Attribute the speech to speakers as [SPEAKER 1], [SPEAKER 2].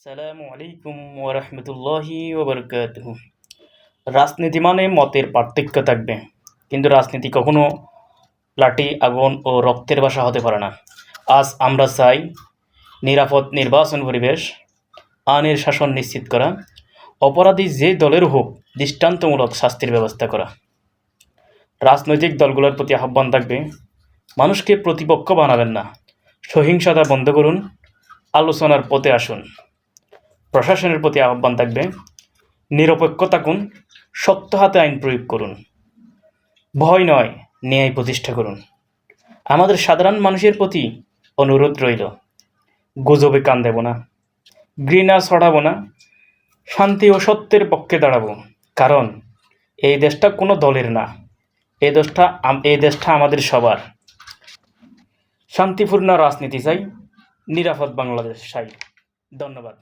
[SPEAKER 1] সালামু আলাইকুম ওয়া রাহমাতুল্লাহি ওয়া বারাকাতুহু। রাজনীতি মানে মতের পার্থক্য থাকবে, কিন্তু রাজনীতি কখনো লাঠি, আগুন ও রক্তের ভাষা হতে পারে না। আজ আমরা চাই নিরাপদ নির্বাচন পরিবেশ, আইনের শাসন নিশ্চিত করা, অপরাধী যে দলের হোক দৃষ্টান্তমূলক শাস্তির ব্যবস্থা করা। রাজনৈতিক দলগুলোর প্রতি আহ্বান থাকবে, মানুষকে প্রতিপক্ষ বানাবেন না, সহিংসতা বন্ধ করুন, আলোচনার পথে আসুন। প্রশাসনের প্রতি আহ্বান থাকবে, নিরপেক্ষ থাকুন, শক্ত হাতে আইন প্রয়োগ করুন, ভয় নয় ন্যায় প্রতিষ্ঠা করুন। আমাদের সাধারণ মানুষের প্রতি অনুরোধ রইল, গুজবে কান দেব না, ঘৃণা ছড়াবো না, শান্তি ও সত্যের পক্ষে দাঁড়াবো। কারণ এই দেশটা কোনো দলের না, এই দেশটা আমাদের সবার। শান্তিপূর্ণ রাজনীতি চাই, নিরাপদ বাংলাদেশ চাই। ধন্যবাদ।